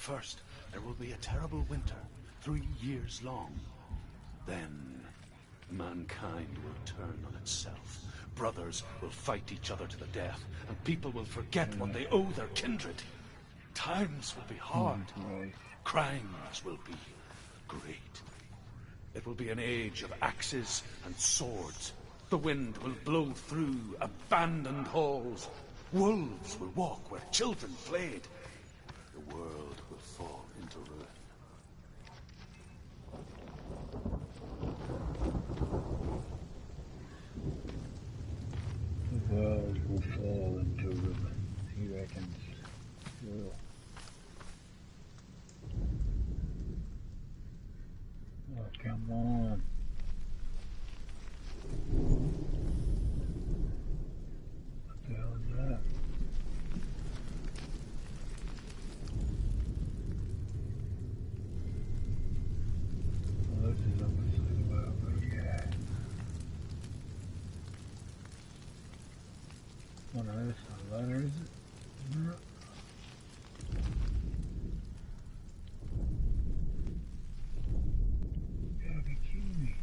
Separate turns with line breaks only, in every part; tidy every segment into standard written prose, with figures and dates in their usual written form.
First, there will be a terrible winter, 3 years long. Then, mankind will turn on itself. Brothers will fight each other to the death, and people will forget what they owe their kindred. Times will be hard. Crimes will be great. It will be an age of axes and swords. The wind will blow through abandoned halls. Wolves will walk where children played. The world will fall into ruin.
The world will fall into ruin, he reckons. Will. Oh, come on. What the hell is that? Oh, this is obviously the way over here. Oh no, that's not a ladder, is it? No. You gotta be kidding me.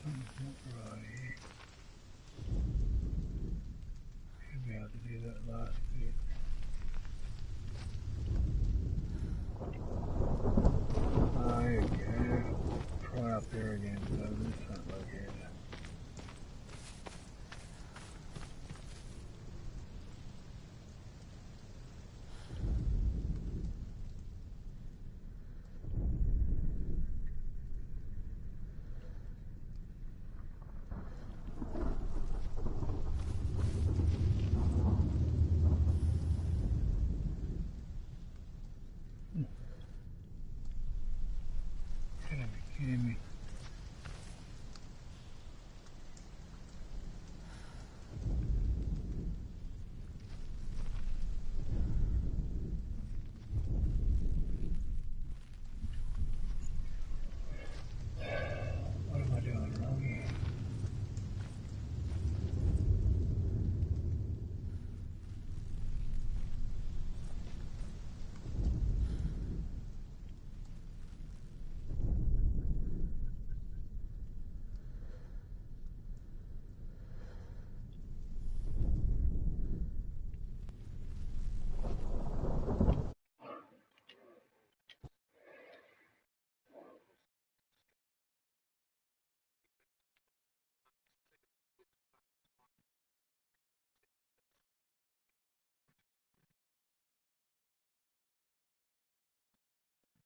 Something's not right here. Should be able to do that last bit. Oh, here we go. Try up there again, so there's something like here. You gotta be kidding me. What am I doing wrong here?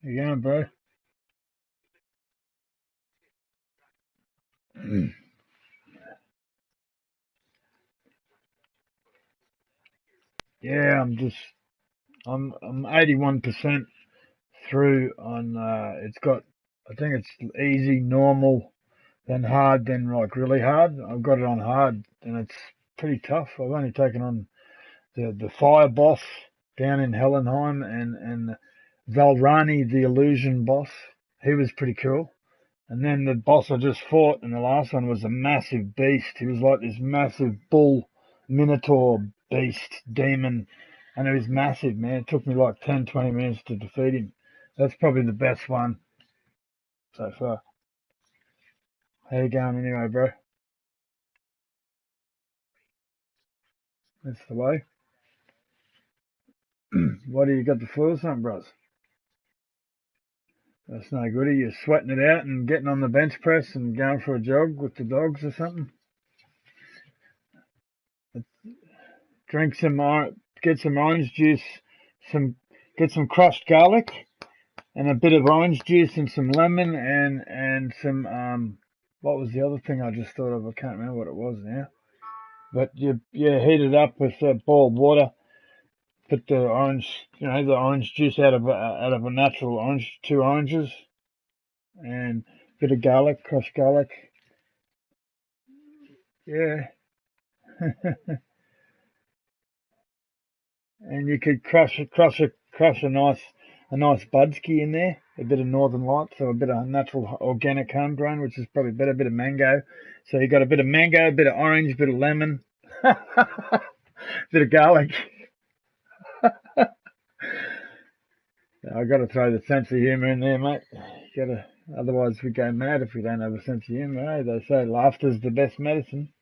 You going, bro? Yeah, I'm 81% through on, it's got, I think it's easy, normal, then hard, then like really hard. I've got it on hard and it's pretty tough. I've only taken on the fire boss down in Hellenheim and Valrani, the illusion boss. He was pretty cool. And then the boss I just fought in the last one was a massive beast. He was like this massive bull, minotaur beast, demon. And it was massive, man. It took me like 10, 20 minutes to defeat him. That's probably the best one so far. How you going anyway, bro? That's the way. What do you got the flu or something, bros? That's no good. Are you sweating it out and getting on the bench press and going for a jog with the dogs or something? Drink some, get some orange juice, get some crushed garlic and a bit of orange juice and some lemon and some, what was the other thing I just thought of? I can't remember what it was now. But you heat it up with boiled water. Put the orange, the orange juice out of a natural orange, 2 oranges, and a bit of garlic, crushed garlic, Yeah. And you could crush a nice budski in there, a bit of Northern Lights, so a bit of natural organic homegrown, which is probably better, a bit of mango. So you got a bit of mango, a bit of orange, a bit of lemon, bit of garlic. I got to throw the sense of humour in there, mate. Otherwise we go mad if we don't have a sense of humour. Eh? They say laughter's the best medicine.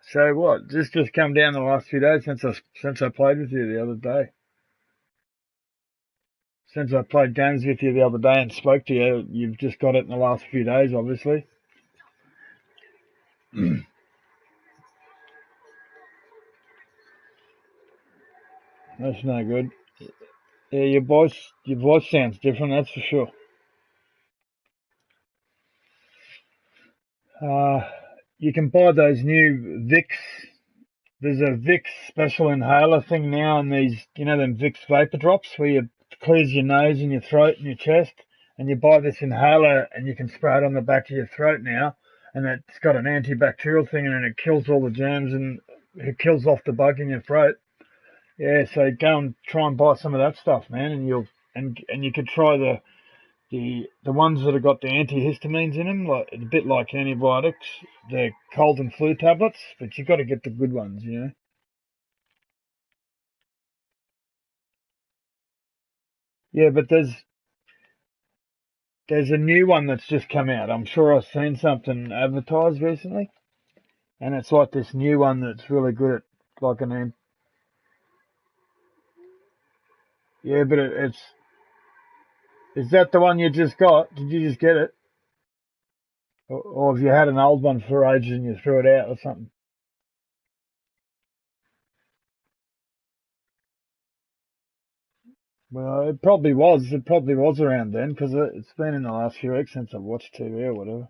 So what? Just come down the last few days since I played with you the other day. Since I played games with you the other day and spoke to you, you've just got it in the last few days, obviously. That's no good. Yeah, your voice sounds different, that's for sure. Uh, you can buy those new Vicks. There's a Vicks special inhaler thing now, and them Vicks vapor drops where you clears your nose and your throat and your chest, and you buy this inhaler and you can spray it on the back of your throat now, and it's got an antibacterial thing in it, and it kills all the germs and it kills off the bug in your throat. Yeah, so go and try and buy some of that stuff, man, and you could try the ones that have got the antihistamines in them, like a bit like antibiotics, the cold and flu tablets, but you got to get the good ones, you know. Yeah, but there's a new one that's just come out. I'm sure I've seen something advertised recently, and it's like this new one that's really good at like yeah, but it's is that the one you just got? Did you just get it, or have you had an old one for ages and you threw it out or something? Well, it probably was. It probably was around then because it's been in the last few weeks since I've watched TV or whatever.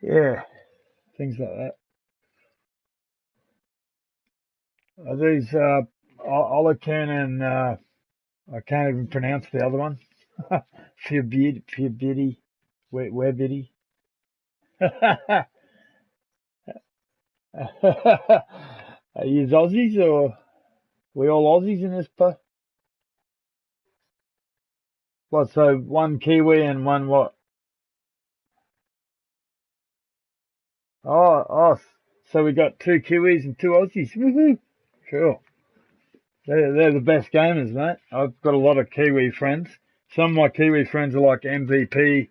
Yeah, things like that. Are these Olacan and I can't even pronounce the other one. Fibidi, Webidi. Are you Aussies or we all Aussies in this? What? So one Kiwi and one what? Oh. So we got two Kiwis and two Aussies. Woohoo! Sure. They're the best gamers, mate. I've got a lot of Kiwi friends. Some of my Kiwi friends are like MVP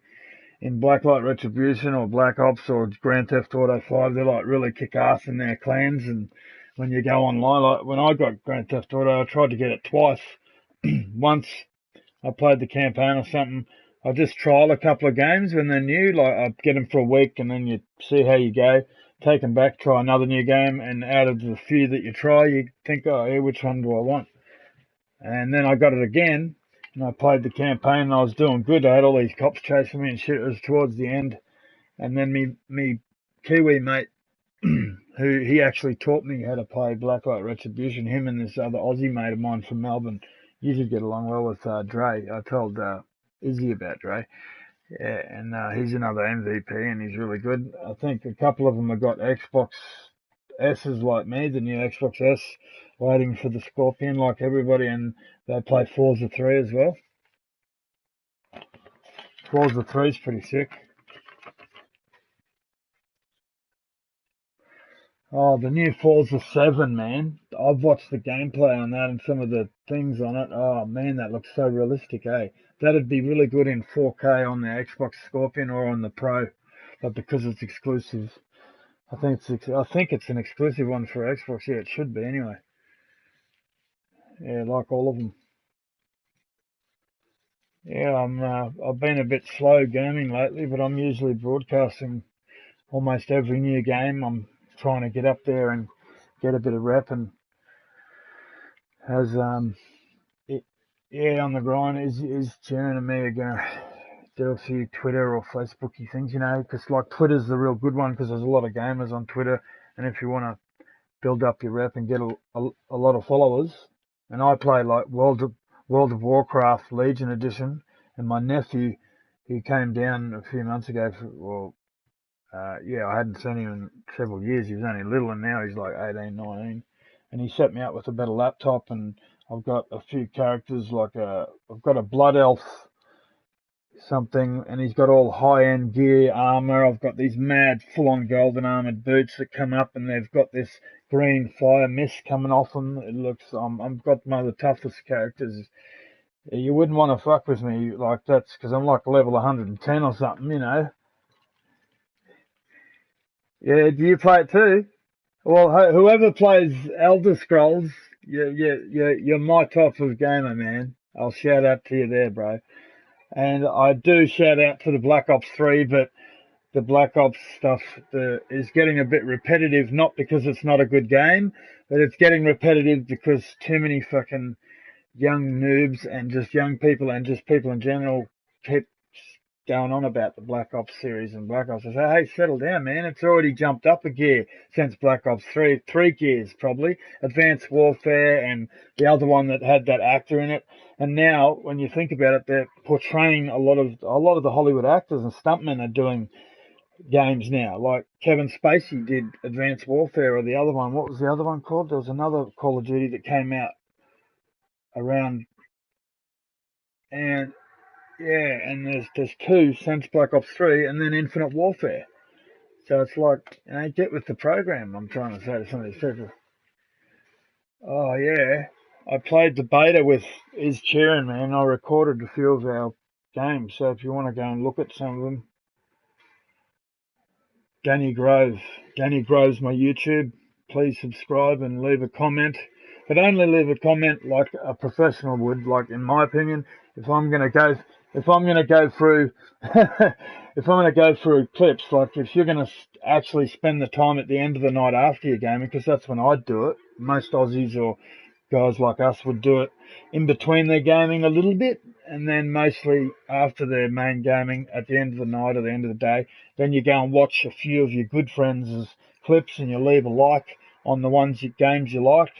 in Blacklight Retribution or Black Ops or Grand Theft Auto 5. They're like really kick ass in their clans. And when you go online, like when I got Grand Theft Auto, I tried to get it twice. Once I played the campaign or something. I just trial a couple of games when they're new. Like I get them for a week and then you see how you go. Take them back, try another new game, and out of the few that you try, you think, oh, yeah, which one do I want? And then I got it again, and I played the campaign, and I was doing good. I had all these cops chasing me and shit. It was towards the end, and then me Kiwi mate, who he actually taught me how to play Blacklight Retribution. Him and this other Aussie mate of mine from Melbourne usually get along well with Dre. I told Izzy about Dre. Yeah, and he's another MVP, and he's really good. I think a couple of them have got Xbox S's like me, the new Xbox S, waiting for the Scorpion like everybody, and they play Forza 3 as well. Forza 3 is pretty sick. Oh, the new Forza 7, man. I've watched the gameplay on that and some of the things on it. Oh, man, that looks so realistic, eh? That'd be really good in 4K on the Xbox Scorpion or on the Pro, but because it's exclusive, I think it's an exclusive one for Xbox. Yeah, it should be anyway. Yeah, like all of them. Yeah, I've been a bit slow gaming lately, but I'm usually broadcasting almost every new game. I'm trying to get up there and get a bit of rep and has it, yeah, on the grind. Is Jen and me are gonna do a few Twitter or Facebooky things, you know, because like Twitter's the real good one because there's a lot of gamers on Twitter, and if you want to build up your rep and get a lot of followers. And I play like World of Warcraft Legion Edition, And my nephew, he came down a few months ago. I hadn't seen him in several years. He was only little, and now he's like 18, 19. And he set me up with a better laptop, and I've got a few characters I've got a blood elf something, and he's got all high-end gear, armor. I've got these mad full-on golden armored boots that come up, and they've got this green fire mist coming off them. It looks, I've got one of the toughest characters. You wouldn't want to fuck with me like that's because I'm like level 110 or something, you know. Yeah, do you play it too? Well, whoever plays Elder Scrolls, you're my type of gamer, man. I'll shout out to you there, bro. And I do shout out to the Black Ops 3, but the Black Ops stuff is getting a bit repetitive, not because it's not a good game, but it's getting repetitive because too many fucking young noobs and just young people and just people in general keep going on about the Black Ops series and Black Ops. I say, hey, settle down, man. It's already jumped up a gear since Black Ops 3. 3 gears, probably. Advanced Warfare and the other one that had that actor in it. And now, when you think about it, they're portraying a lot of the Hollywood actors and stuntmen are doing games now. Like Kevin Spacey did Advanced Warfare, or the other one. What was the other one called? There was another Call of Duty that came out around, and yeah, and there's 2 since Black Ops 3, and then Infinite Warfare. So it's like, get with the program. I'm trying to say to some of these people. Oh yeah, I played the beta with Iz Cheering, man. I recorded a few of our games. So if you want to go and look at some of them, Danny Grove's my YouTube. Please subscribe and leave a comment. But only leave a comment like a professional would, like in my opinion. If I'm gonna go through clips, like if you're gonna actually spend the time at the end of the night after your gaming, because that's when I'd do it. Most Aussies or guys like us would do it in between their gaming a little bit, and then mostly after their main gaming at the end of the night or the end of the day. Then you go and watch a few of your good friends' clips, and you leave a like on the games you like.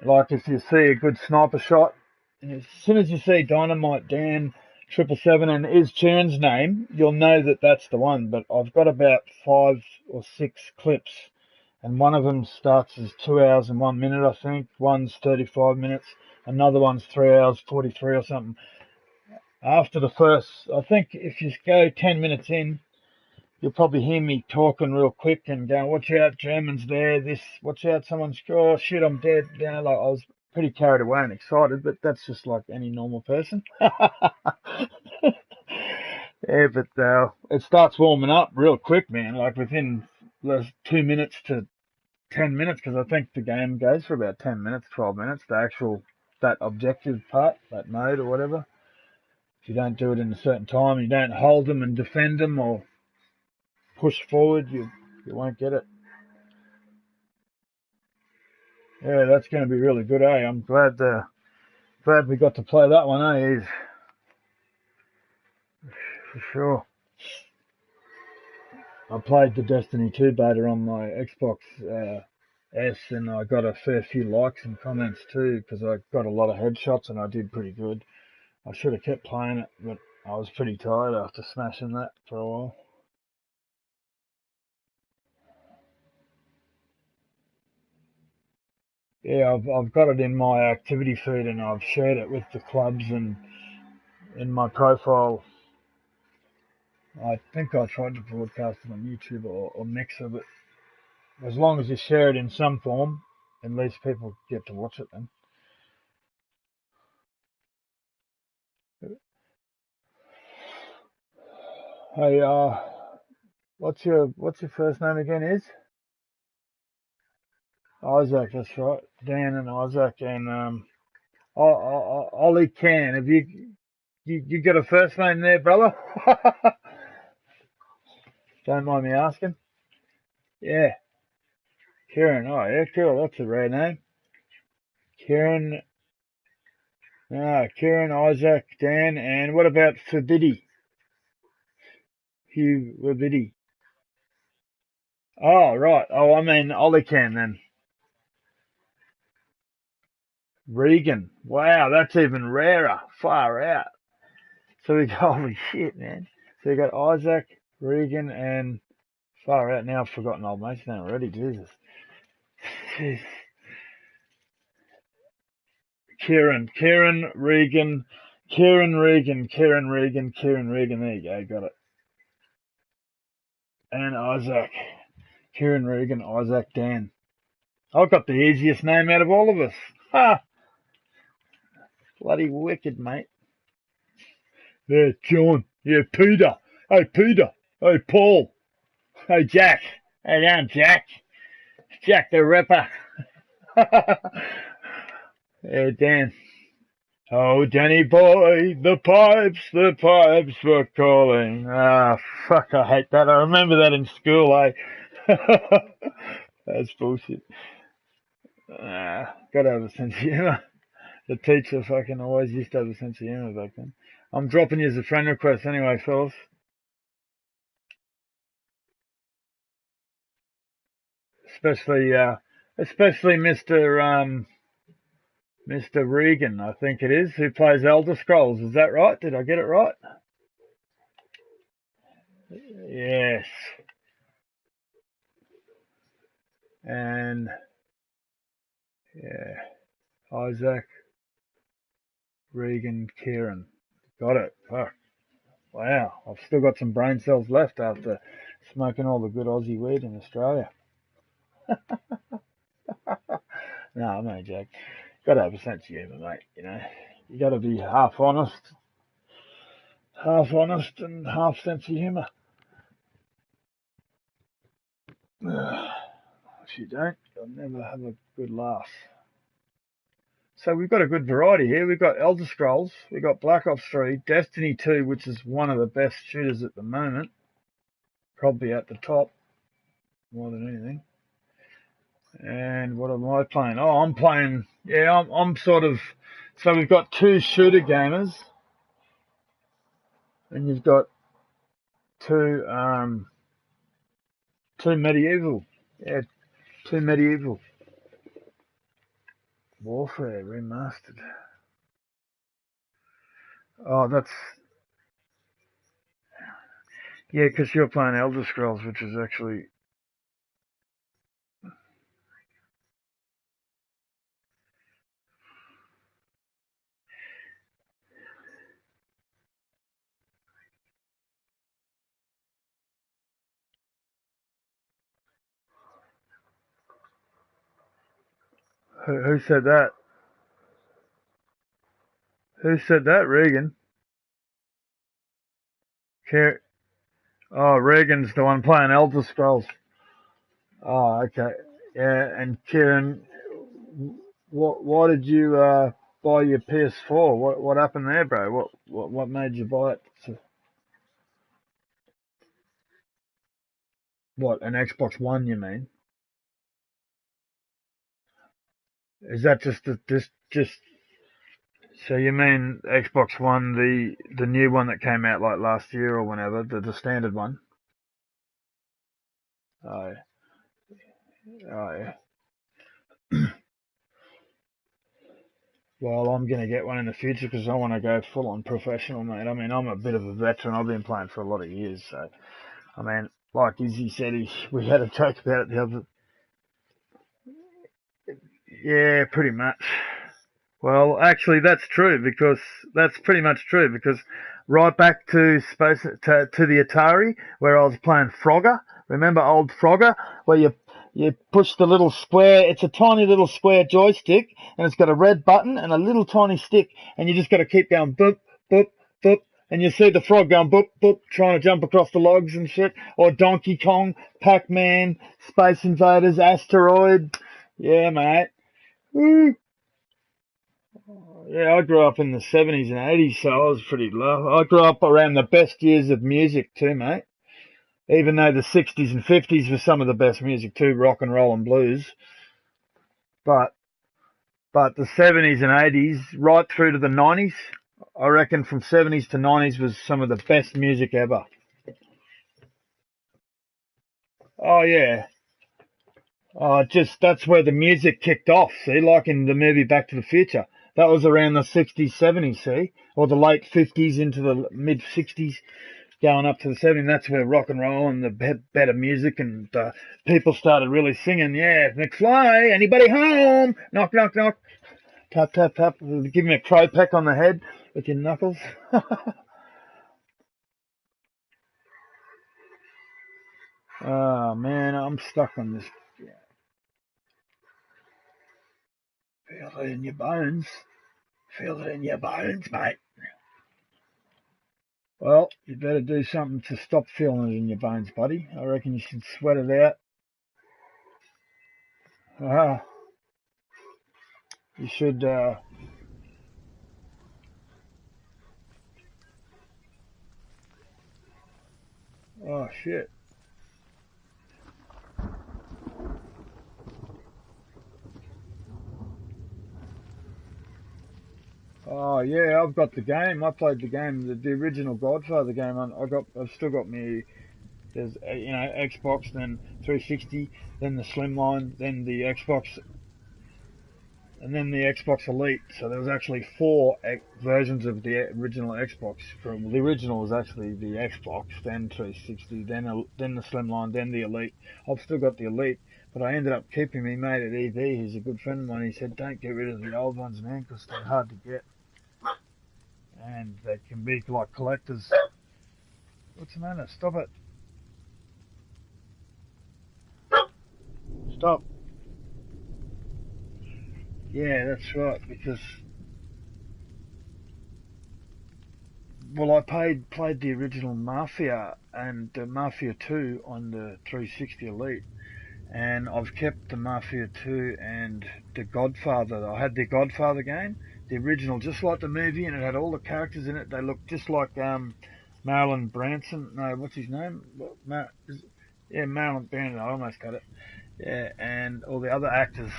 Like if you see a good sniper shot, and as soon as you see Dynamite Dan777 and Iz Chern's name, you'll know that that's the one. But I've got about 5 or 6 clips, and one of them starts as 2 hours and 1 minute, I think. One's 35 minutes, another one's 3 hours 43 or something. After the first, I think if you go 10 minutes in, you'll probably hear me talking real quick and going, watch out, Germans there, watch out, someone's, oh shit, I'm dead. Like I was pretty carried away and excited, but that's just like any normal person. Yeah, but it starts warming up real quick, man, like within 2 minutes to 10 minutes, because I think the game goes for about 10 minutes, 12 minutes, that objective part, that mode or whatever. If you don't do it in a certain time, you don't hold them and defend them or push forward, you won't get it. Yeah, that's going to be really good, eh? I'm glad we got to play that one, eh? For sure. I played the Destiny 2 beta on my Xbox S, and I got a fair few likes and comments too, because I got a lot of headshots and I did pretty good. I should have kept playing it, but I was pretty tired after smashing that for a while. Yeah, I've got it in my activity feed, and I've shared it with the clubs and in my profile. I think I tried to broadcast it on YouTube or Mixer, but as long as you share it in some form, at least people get to watch it then. Hey, what's your first name again? Is Isaac? That's right, Dan and Isaac, and Ollie Can. Have you got a first name there, brother? Don't mind me asking. Yeah, Kieran. Oh yeah, cool. That's a rare name. Kieran. Kieran, Isaac, Dan, and what about Forbiddy? Hugh Forbiddy. Oh right. Oh, I mean Ollie Can then. Regan. Wow, that's even rarer. Far out. So we got, holy shit, man. So we got Isaac, Regan, and far out now. I've forgotten old mate's name already. Jesus. Jeez. Kieran, Regan. There you go. Got it. And Isaac. Kieran, Regan, Isaac, Dan. I've got the easiest name out of all of us. Ha! Bloody wicked, mate. Yeah, John. Yeah, Peter. Hey, Peter. Hey, Paul. Hey, Jack. Hey, down, Jack. Jack the Ripper. Yeah, Dan. Oh, Danny boy, the pipes were calling. Ah, fuck, I hate that. I remember that in school, eh? That's bullshit. Gotta have a sense of humour. The teacher fucking always used to have a sense of humour back then. I'm dropping you as a friend request anyway, fellas. Especially Mr. Regan, I think it is, who plays Elder Scrolls. Is that right? Did I get it right? Yes. And yeah, Isaac, Regan, Kieran. Got it. Fuck. Wow. I've still got some brain cells left after smoking all the good Aussie weed in Australia. No, I'm only joking. Gotta have a sense of humour, mate, you know. You gotta be half honest and half sense of humour. If you don't, you'll never have a good laugh. So we've got a good variety here. We've got Elder Scrolls, we've got Black Ops 3, Destiny 2, which is one of the best shooters at the moment. Probably at the top, more than anything. And what am I playing? Oh, I'm playing, yeah, I'm sort of, so we've got two shooter gamers, and you've got two medieval. Yeah, two medieval. Warfare remastered. Oh, that's, yeah, because you're playing Elder Scrolls, which is actually, who said that? Who said that, Regan? Oh, Regan's the one playing Elder Scrolls. Oh, okay. Yeah, and Kieran, why did you buy your PS4? What happened there, bro? What made you buy it? What, an Xbox One, you mean? Is that just so you mean Xbox One, the new one that came out like last year or whenever, the standard one? Oh, yeah. Well, I'm going to get one in the future because I want to go full on professional, mate. I mean, I'm a bit of a veteran. I've been playing for a lot of years. So, I mean, like Izzy said, we had a joke about it the other. Yeah, pretty much. Well, actually, that's true because that's pretty much true because right back to space to the Atari where I was playing Frogger. Remember old Frogger where you push the little square. It's a tiny little square joystick and it's got a red button and a little tiny stick and you just got to keep going boop boop boop and you see the frog going boop boop trying to jump across the logs and shit. Or Donkey Kong, Pac-Man, Space Invaders, Asteroid. Yeah, mate. Woo. Yeah, I grew up in the 70s and 80s, so I was pretty low. I grew up around the best years of music too, mate. Even though the 60s and 50s were some of the best music too, rock and roll and blues. But the 70s and 80s, right through to the 90s, I reckon from 70s to 90s was some of the best music ever. Oh, yeah. That's where the music kicked off, see, like in the movie Back to the Future. That was around the 60s, 70s, see? Or the late 50s into the mid 60s, going up to the 70s. That's where rock and roll and the better music and people started really singing, yeah, McFly, anybody home? Knock, knock, knock. Tap, tap, tap. Give me a crow peck on the head with your knuckles. Oh, man, I'm stuck on this. Feel it in your bones. Feel it in your bones, mate. Well, you better do something to stop feeling it in your bones, buddy. I reckon you should sweat it out. You should, oh, shit. Oh, yeah, I've got the game. I played the game, the original Godfather game. I've still got me. There's, Xbox, then 360, then the Slimline, then the Xbox, and then the Xbox Elite. So there was actually four versions of the original Xbox. The original was actually the Xbox, then 360, then the Slimline, then the Elite. I've still got the Elite, but I ended up keeping me mate at EV. He's a good friend of mine. He said, don't get rid of the old ones, man, because they're hard to get. And they can be like collectors. What's the matter? Stop it. Stop. Yeah, that's right, because, well, I played the original Mafia and Mafia 2 on the 360 Elite, and I've kept the Mafia 2 and the Godfather. I had the Godfather game, the original, just like the movie, and it had all the characters in it. They looked just like Marilyn Branson. No, what's his name? Marilyn Branson. I almost got it. Yeah, and all the other actors.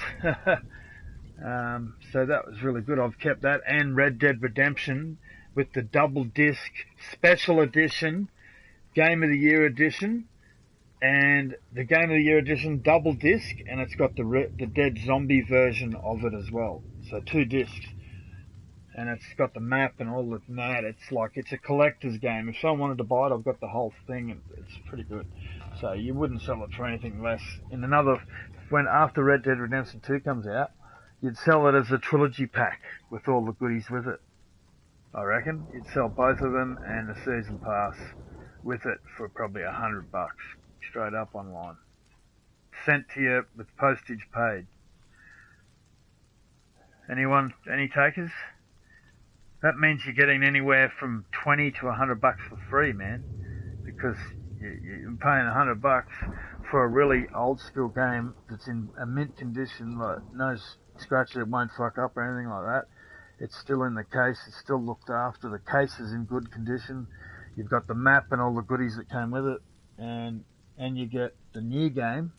So that was really good. I've kept that and Red Dead Redemption with the double disc special edition, Game of the Year edition, and the Game of the Year edition double disc, and it's got the Dead Zombie version of it as well. So 2 discs, and it's got the map and all that. It's a collector's game. If someone wanted to buy it, I've got the whole thing, and it's pretty good. So you wouldn't sell it for anything less. When after Red Dead Redemption 2 comes out, you'd sell it as a trilogy pack with all the goodies with it. I reckon you'd sell both of them and the season pass with it for probably $100 straight up online, sent to you with postage paid. Anyone? Any takers? That means you're getting anywhere from $20 to $100 for free, man, because you're paying $100 for a really old school game that's in a mint condition, like no scratch, it won't fuck up or anything like that. It's still in the case, it's still looked after, the case is in good condition, you've got the map and all the goodies that came with it, and you get the new game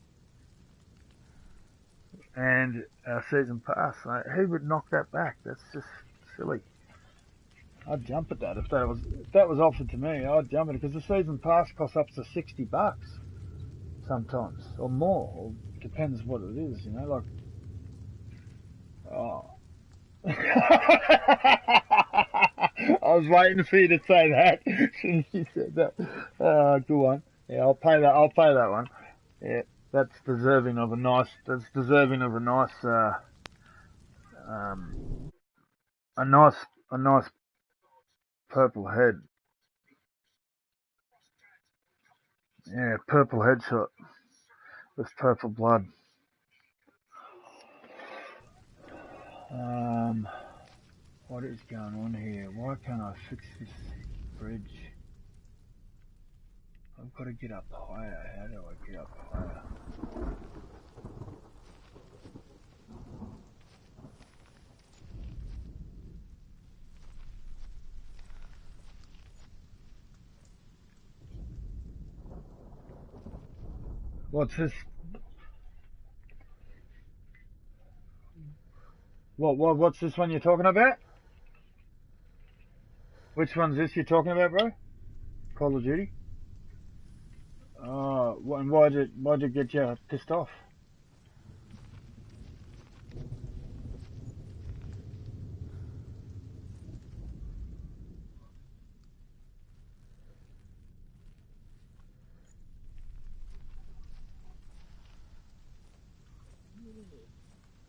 and a season pass. Who would knock that back? That's just silly. I'd jump at that if that was offered to me. I'd jump at it, because the season pass costs up to $60 sometimes, or more, or depends what it is, like, oh. I was waiting for you to say that. You said that. Good one. Yeah, I'll pay that one. Yeah, that's deserving of a nice. A nice purple head. Yeah, purple headshot with purple blood. What is going on here? Why can't I fix this bridge? I've got to get up higher. How do I get up higher? What's this? What's this one you're talking about? Which one's this you're talking about, bro? Call of Duty? Oh, and why'd it get you pissed off?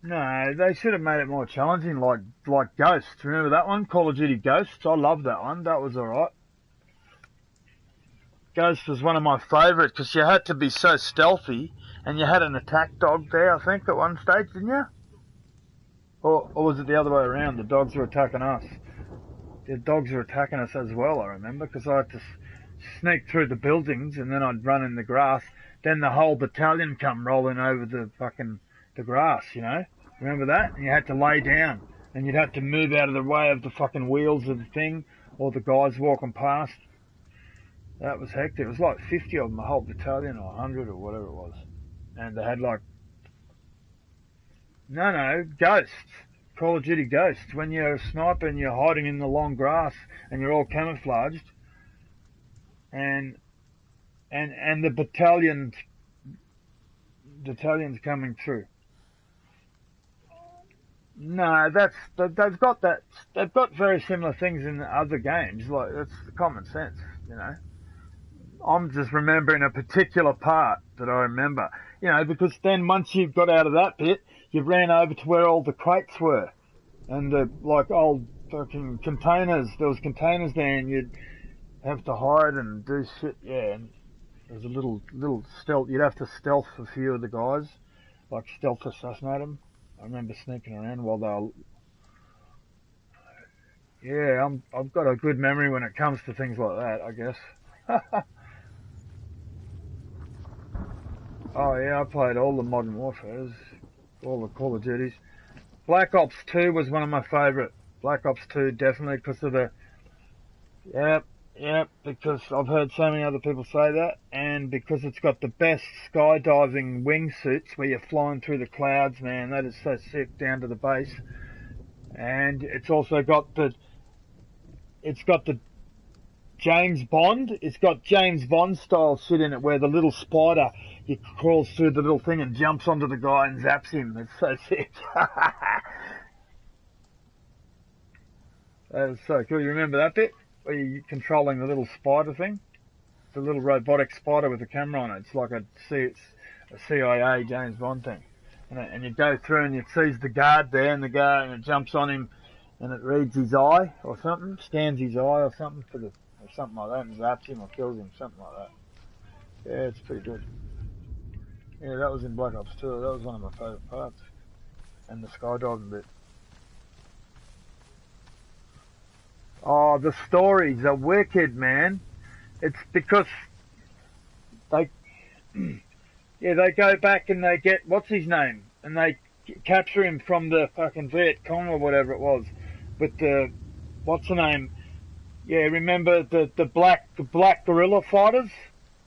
No, they should have made it more challenging, like Ghosts. Remember that one? Call of Duty Ghosts? I loved that one. That was alright. Ghost was one of my favourites because you had to be so stealthy, and you had an attack dog there, I think, at one stage, didn't you? Or was it the other way around? The dogs were attacking us. The dogs were attacking us as well, I remember, because I had to sneak through the buildings, and then I'd run in the grass. Then the whole battalion come rolling over the grass, you know? Remember that? And you had to lay down, and you'd have to move out of the way of the fucking wheels of the thing, or the guys walking past. That was hectic. It was like 50 of them, a whole battalion, or 100, or whatever it was. And they had like... No, Ghosts. Call of Duty Ghosts. When you're a sniper and you're hiding in the long grass, and you're all camouflaged, and the battalion's coming through. No, they've got very similar things in other games. Like, that's common sense, you know. I'm just remembering a particular part that I remember, you know, because then once you got out of that bit, you ran over to where all the crates were, and the like old fucking containers. There was containers there, and you'd have to hide and do shit. Yeah, and there was a little stealth. You'd have to stealth a few of the guys, like stealth assassinate them. I remember sneaking around while they were... Yeah, I've got a good memory when it comes to things like that, I guess. Oh yeah, I played all the Modern Warfares, all the Call of Duties. Black Ops 2 was one of my favourite. Black Ops 2 definitely because of the... Yep, because I've heard so many other people say that, and because it's got the best skydiving wingsuits where you're flying through the clouds, man, that is so sick down to the base. And it's also got the James Bond. It's got James Bond style shit in it where the little spider, he crawls through the little thing and jumps onto the guy and zaps him. It's so sick. That was so cool. You remember that bit? Where you're controlling the little spider thing? The little robotic spider with a camera on it. It's like a CIA James Bond thing. And you go through and it sees the guard there, and and it jumps on him, and it reads his eye or something, scans his eye or something or something like that, and zaps him or kills him, something like that. Yeah, it's pretty good. Yeah, that was in Black Ops 2. That was one of my favourite parts. And the skydiving bit. Oh, the stories are wicked, man. It's because they go back and they get, what's his name? And they capture him from the fucking Viet Cong or whatever it was. With the, what's the name? Yeah, remember the black guerrilla fighters?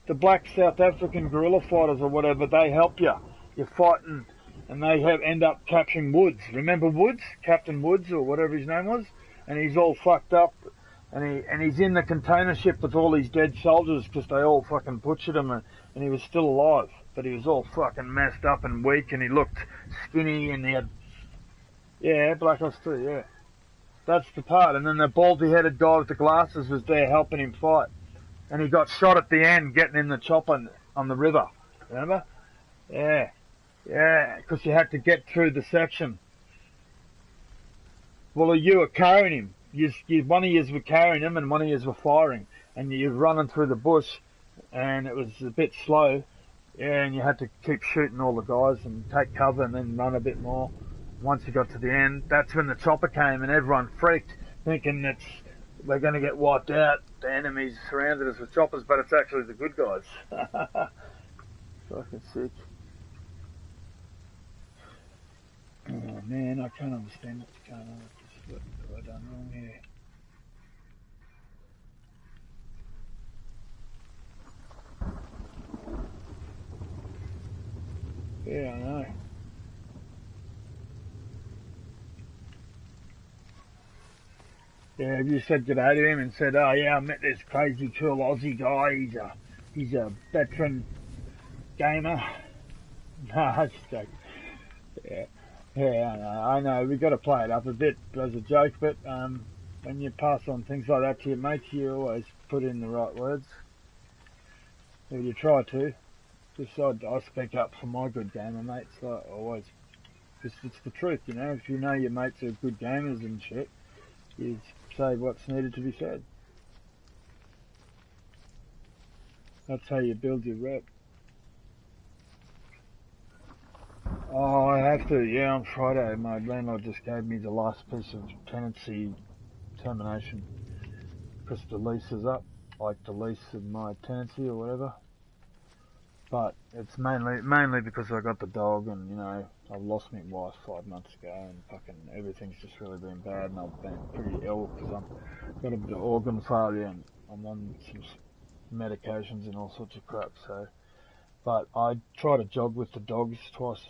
The black South African guerrilla fighters or whatever, they help you. You're fighting, and they end up capturing Woods. Remember Woods? Captain Woods or whatever his name was? And he's all fucked up, and he's in the container ship with all these dead soldiers because they all fucking butchered him, and he was still alive, but he was all fucking messed up and weak, and he looked skinny, and he had... Yeah, Black Ops 2, yeah. That's the part. And then the baldy-headed guy with the glasses was there helping him fight. And he got shot at the end getting in the chopper on the river. Remember? Yeah. Yeah, because you had to get through the section. Well, you were carrying him. One of you were carrying him and one of you were firing. And you were running through the bush and it was a bit slow. Yeah, and you had to keep shooting all the guys and take cover and then run a bit more. Once you got to the end, that's when the chopper came and everyone freaked, thinking we're going to get wiped out. The enemies surrounded us with choppers, but it's actually the good guys. Fucking sick. Oh man, I can't understand what's going on. What have I done wrong here? Yeah, I know. Yeah, you said g'day to him and said, oh yeah, I met this crazy cool Aussie guy, he's a veteran gamer. No, I just joking. Yeah, I know, we've got to play it up a bit as a joke, but when you pass on things like that to your mates, you always put in the right words. Or you try to. Just I speak up for my good gamer mates, like always. Because it's the truth, you know. If you know your mates are good gamers and shit, you say what's needed to be said. That's how you build your rep. Oh, I have to, yeah, on Friday my landlord just gave me the last piece of tenancy termination because the lease is up, like the lease of my tenancy or whatever. But it's mainly because I got the dog and, you know, I lost my wife 5 months ago and fucking everything's just really been bad and I've been pretty ill because I've got a bit of organ failure and I'm on some medications and all sorts of crap, so. But I try to jog with the dogs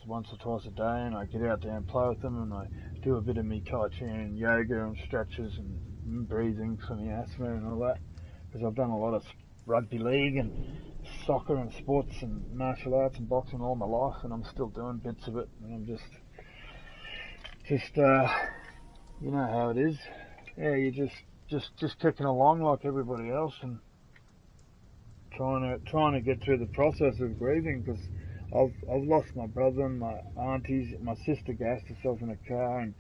once or twice a day, and I get out there and play with them, and I do a bit of me Tai Chi and yoga and stretches and breathing for the asthma and all that. Because I've done a lot of rugby league and soccer and sports and martial arts and boxing all my life, and I'm still doing bits of it, and I'm just you know how it is. Yeah, you're just kicking along like everybody else, and trying to get through the process of grieving because I've lost my brother and my aunties. My sister gassed herself in a car, and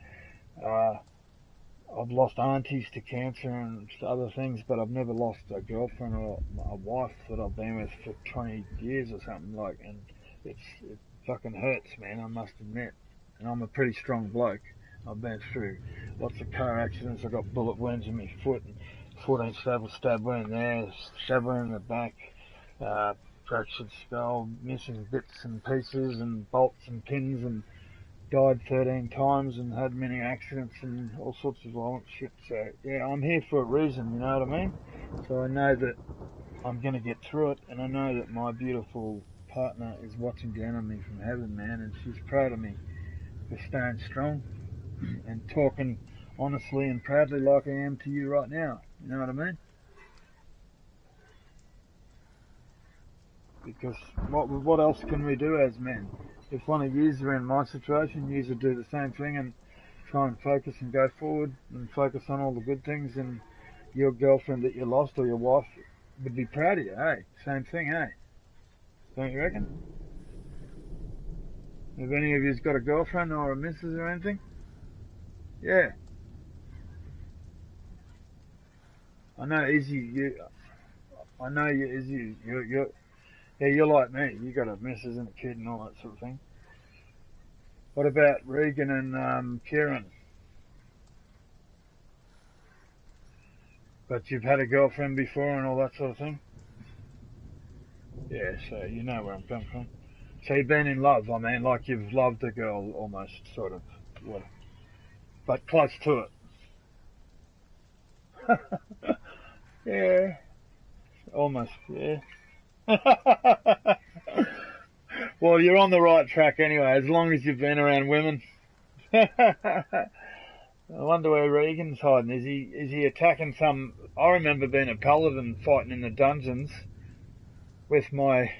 I've lost aunties to cancer and other things, but I've never lost a girlfriend or a wife that I've been with for 20 years or something like. And it fucking hurts, man. I must admit. And I'm a pretty strong bloke. I've been through lots of car accidents. I got bullet wounds in my foot and 14 stab wound there, stab wound in the back, fractured skull, missing bits and pieces and bolts and pins, and died 13 times and had many accidents and all sorts of violent shit. So yeah, I'm here for a reason, you know what I mean? So I know that I'm going to get through it, and I know that my beautiful partner is watching down on me from heaven, man, and she's proud of me for staying strong and talking honestly and proudly like I am to you right now. You know what I mean? Because what else can we do as men? If one of yous are in my situation, yous would do the same thing and try and focus and go forward and focus on all the good things, and your girlfriend that you lost or your wife would be proud of you, hey? Same thing, hey? Don't you reckon? Have any of yous got a girlfriend or a missus or anything? Yeah. I know, Izzy, I know you, Izzy, you're like me. You got a missus and a kid and all that sort of thing. What about Regan and Kieran? But you've had a girlfriend before and all that sort of thing? Yeah, so you know where I'm coming from. So you've been in love, I mean, like you've loved a girl almost, sort of, what, but close to it. Yeah, almost, yeah. Well, you're on the right track anyway, as long as you've been around women. I wonder where Regan's hiding. Is he attacking some? I remember being a paladin fighting in the dungeons with my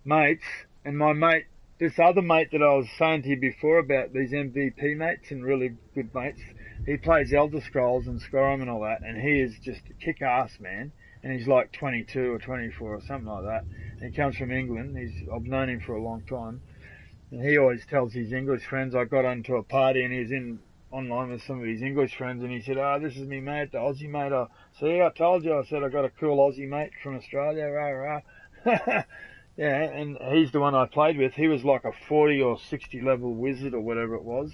mates, and my mate, this other mate that I was saying to you before about these MVP mates and really good mates, he plays Elder Scrolls and Skyrim and all that, and he is just a kick-ass man, and he's like 22 or 24 or something like that, and he comes from England. I've known him for a long time, and he always tells his English friends. I got onto a party and he was in online with some of his English friends, and he said, "Oh, this is me mate, the Aussie mate. See, I told you. I said I got a cool Aussie mate from Australia. Rah rah." Yeah, and he's the one I played with. He was like a 40 or 60 level wizard or whatever it was.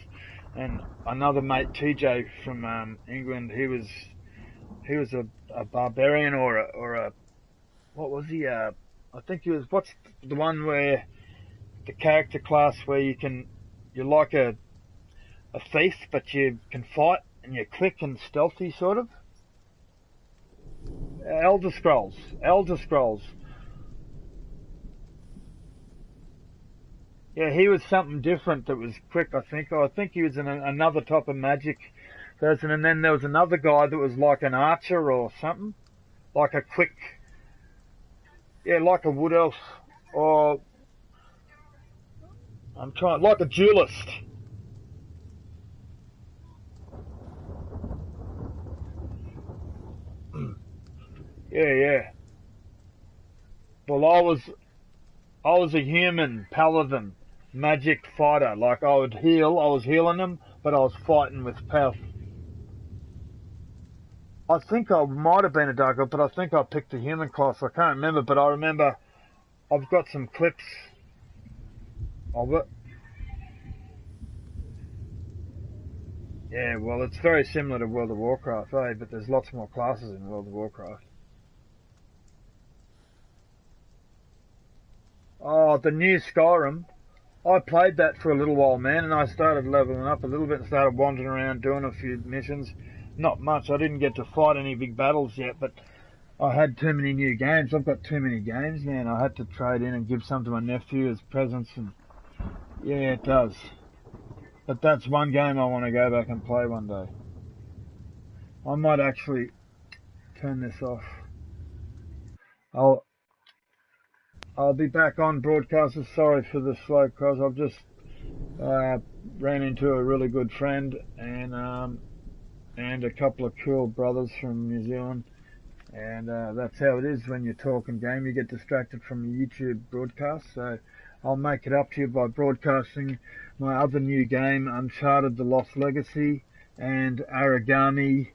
And another mate, TJ from England, he was a barbarian or a what was he? I think he was. What's the one where the character class where you're like a thief, but you can fight and you're quick and stealthy, sort of. Elder Scrolls. Elder Scrolls. Yeah, he was something different that was quick, I think. I think he was in another type of magic person, and then there was another guy that was like an archer or something. Like a quick, yeah, like a wood elf, or like a duelist. Yeah, yeah. Well, I was a human paladin, magic fighter. Like I was healing them, but I was fighting with power. I think I might have been a dark elf, but I think I picked a human class. I can't remember, but I remember I've got some clips of it. Yeah, well, it's very similar to World of Warcraft, eh? But there's lots more classes in World of Warcraft. Oh, the new Skyrim. I played that for a little while, man, and I started leveling up a little bit and started wandering around doing a few missions. Not much. I didn't get to fight any big battles yet, but I had too many new games. I've got too many games, man. I had to trade in and give some to my nephew as presents, and yeah, it does. But that's one game I want to go back and play one day. I might actually turn this off. I'll be back on broadcasters. Sorry for the slow cross. I've just ran into a really good friend and a couple of cool brothers from New Zealand. And that's how it is when you're talking game. You get distracted from your YouTube broadcast. So I'll make it up to you by broadcasting my other new game, Uncharted: The Lost Legacy, and Aragami,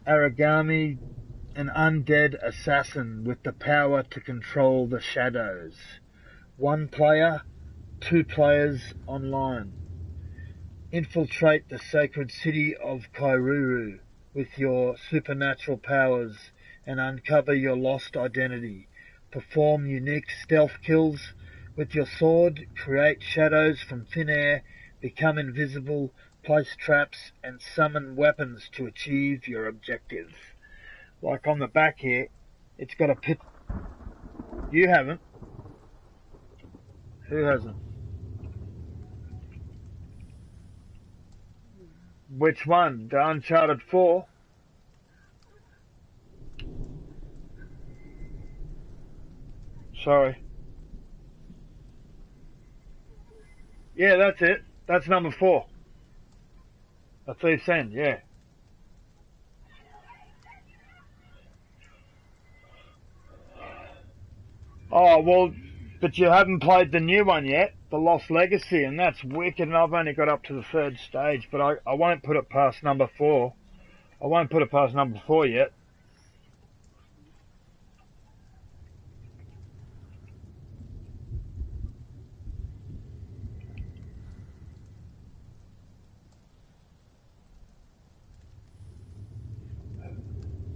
an undead assassin with the power to control the shadows. 1 player, 2 players online. Infiltrate the sacred city of Kairuru with your supernatural powers and uncover your lost identity. Perform unique stealth kills with your sword, create shadows from thin air, become invisible, place traps, and summon weapons to achieve your objectives. Like on the back here, it's got a pit. You haven't. Who hasn't? Which one? The Uncharted 4? Sorry. Yeah, that's it. That's number 4. A Thief's End, yeah. Oh, well, but you haven't played the new one yet, The Lost Legacy, and that's wicked, and I've only got up to the 3rd stage, but I won't put it past number 4. I won't put it past number 4 yet.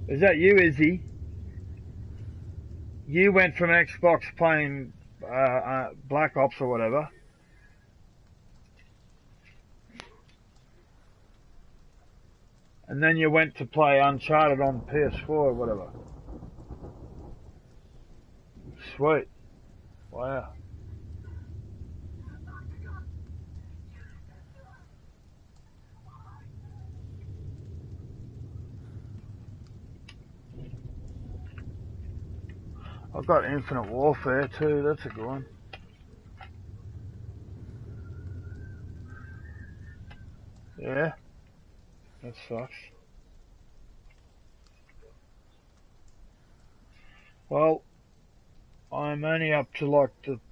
Is that you, Izzy? You went from Xbox playing Black Ops or whatever. And then you went to play Uncharted on PS4 or whatever. Sweet. Wow. I've got Infinite Warfare too, that's a good one. Yeah, that sucks. Well, I'm only up to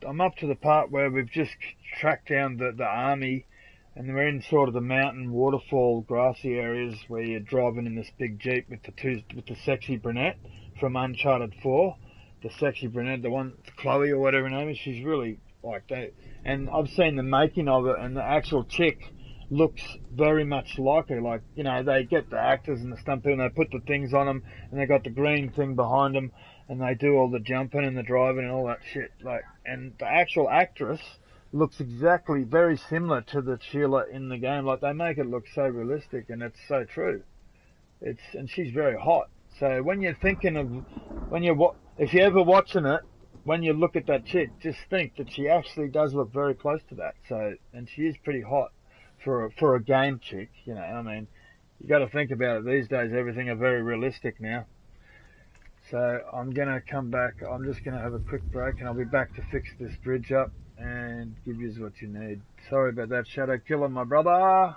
I'm up to the part where we've just tracked down the army, and we're in sort of the mountain waterfall grassy areas where you're driving in this big Jeep with the sexy brunette from Uncharted 4. The sexy brunette, the one, Chloe or whatever her name is, she's really like that. And I've seen the making of it, and the actual chick looks very much like her. Like, you know, they get the actors and the stunt people and they put the things on them, and they got the green thing behind them, and they do all the jumping and the driving and all that shit. Like, and the actual actress looks exactly very similar to the Sheila in the game. Like, they make it look so realistic, and it's so true. And she's very hot. So when you're thinking of, if you're ever watching it, when you look at that chick, just think that she actually does look very close to that. So, and she is pretty hot for a game chick, you know. I mean, you got to think about it. These days, everything are very realistic now. So I'm gonna come back. I'm just gonna have a quick break, and I'll be back to fix this bridge up and give you what you need. Sorry about that, Shadow Killer, my brother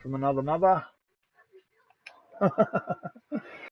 from another mother.